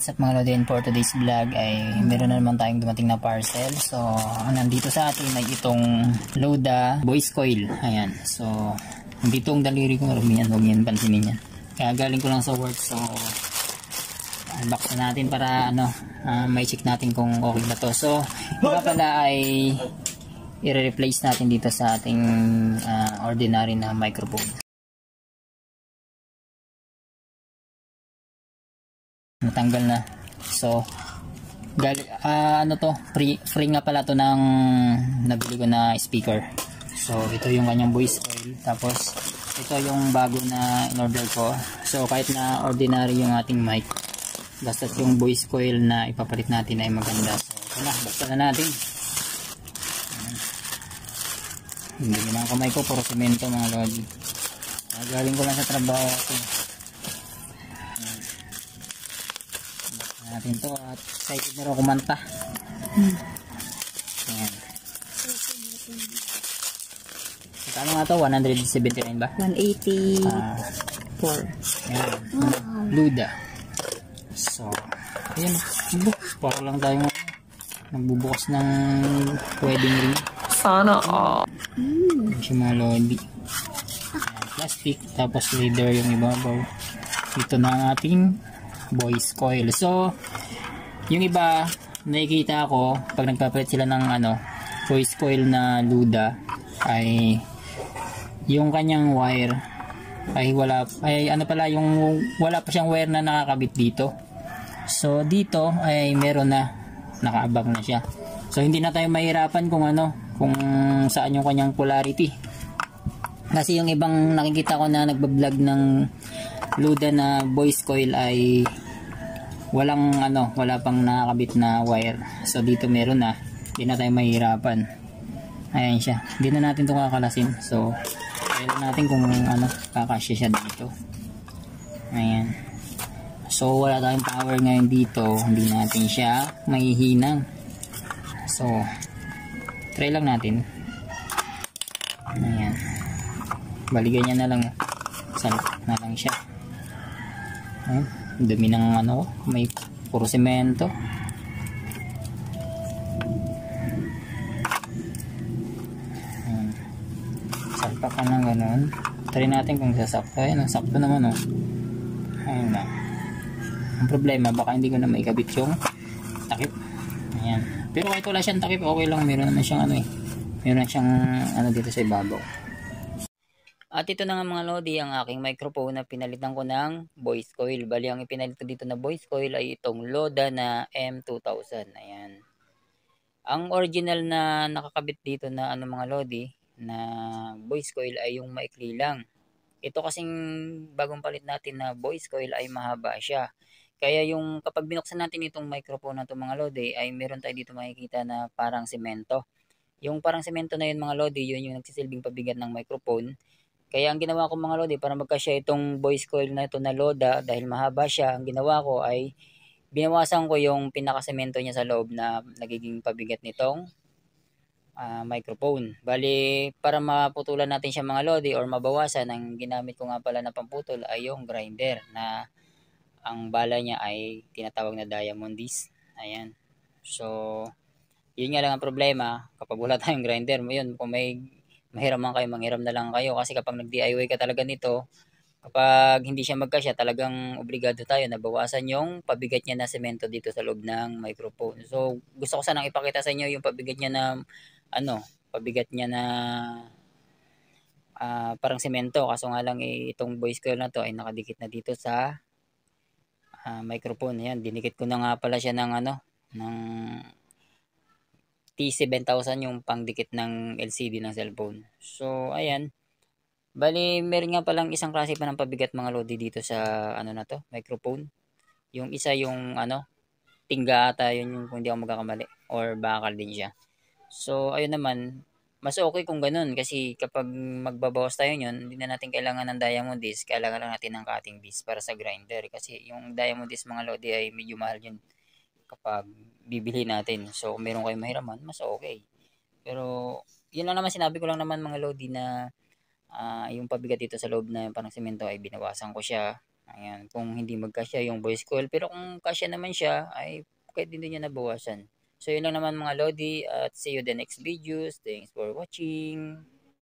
What's up mga Lodi, and for today's vlog ay meron na naman tayong dumating na parcel. So nandito sa atin ay itong Loda voice coil. Ayan, so dito ang daliri ko, marami yan, huwag yan pansinin yan. Kaya galing ko lang sa work, so unbox na natin para may check natin kung okay na to. So iba pala ay i-replace natin dito sa ating ordinary na microphone. Natanggal na. So free nga pala to ng nabili ko na speaker. So ito yung kanyang voice coil, tapos ito yung bago na in-order ko. So kahit na ordinary yung ating mic, basta yung voice coil na ipapalit natin ay maganda. So ito na, basta na natin. Hindi naman kamay ko, puro semento mga lodi. Galing ko lang sa trabaho ko. Natin to at excited na rin kumanta. Ayan. Kano nga to? 179 ba? 184. Ayan. Loda. So ayan, para lang tayo magbubukas ng wedding ring. Sana all. Siya mga lodi. Plastic, tapos leather yung ibabaw. Ito na ang ating voice coil. So yung iba nakikita ko pag nagpapalit sila ng voice coil na Loda ay yung kanyang wire ay wala pa siyang wire na nakakabit dito. So dito ay meron na, nakaabang na siya. So hindi na tayo mahirapan kung saan yung kanyang polarity. Kasi yung ibang nakikita ko na nagbablog ng Loda na voice coil ay wala pang nakakabit na wire. So dito meron na, hindi na tayo mahirapan. Ayan siya, hindi na natin ito kakalasin. So kailan natin kung kakasya siya dito. Ayan. So wala tayong power ngayon dito, hindi natin siya mahihinang. So try lang natin. Ayan, baligan niya na lang, salpak na lang siya. Ayan, dumi ng may puro semento. Ayan, salpak ka ng ganun. Try natin kung sasakto. Ayan, sakto naman Ayan na. Ang problema, baka hindi ko na maikabit yung takip. Ayan, pero kahit wala siyang takip, okay lang. Meron naman siyang meron siyang dito sa ibabaw. At ito na nga mga lodi, ang aking microphone na pinalitan ko ng voice coil. Bali ang ipinalit ko dito na voice coil ay itong Loda na M2000. Ayan. Ang original na nakakabit dito na mga lodi na voice coil ay yung maikli lang. Ito kasing bagong palit natin na voice coil ay mahaba siya. Kaya yung kapag binuksan natin itong microphone na ito mga lodi ay meron tayo dito makikita na parang semento. Yung parang semento na yun mga lodi, yun yung nagsisilbing pabigat ng microphone. Kaya ang ginawa ko mga lodi, para magkasya itong voice coil na ito na Loda, dahil mahaba siya, ang ginawa ko ay binawasan ko yung pinakasemento niya sa loob na nagiging pabigat nitong microphone. Bali, para maputulan natin siya mga lodi or mabawasan, ang ginamit ko nga pala na pamputol ay yung grinder na ang bala niya ay tinatawag na diamond disc. Ayan. So yun nga lang ang problema, kapag wala tayong grinder mo yun, kung may mahiram man kayo, manghiram na lang kayo. Kasi kapag nag-DIY ka talaga nito, kapag hindi siya magkasya, talagang obligado tayo na bawasan yung pabigat niya na semento dito sa loob ng microphone. So gusto ko sanang ipakita sa inyo yung pabigat niya na parang semento. Kaso nga lang itong voice coil na to ay nakadikit na dito sa microphone. Ayan, dinikit ko na nga pala siya ng ng T7000, yung pangdikit ng LCD ng cellphone. So ayan, bali meron nga palang isang klase pa ng pabigat mga lodi dito sa microphone. Yung isa yung tingga ata yun, yung kung hindi ako magkakamali, or bakal din siya. So ayun naman, mas okay kung ganun, kasi kapag magbabawas tayo yun, hindi na natin kailangan ng diamond disc, kailangan lang natin ng cutting disc para sa grinder. Kasi yung diamond disc mga lodi ay medyo mahal yun kapag bibili natin. So kung meron kayong mahiraman, mas okay. Pero yun lang naman, sinabi ko lang naman mga lodi na yung pabigat dito sa loob na parang semento ay binawasan ko siya Ayan, kung hindi magkasya yung voice coil. Pero kung kasya naman siya, ay pwede din niya nabawasan. So, yun lang naman mga Lodi at see you the next videos. Thanks for watching.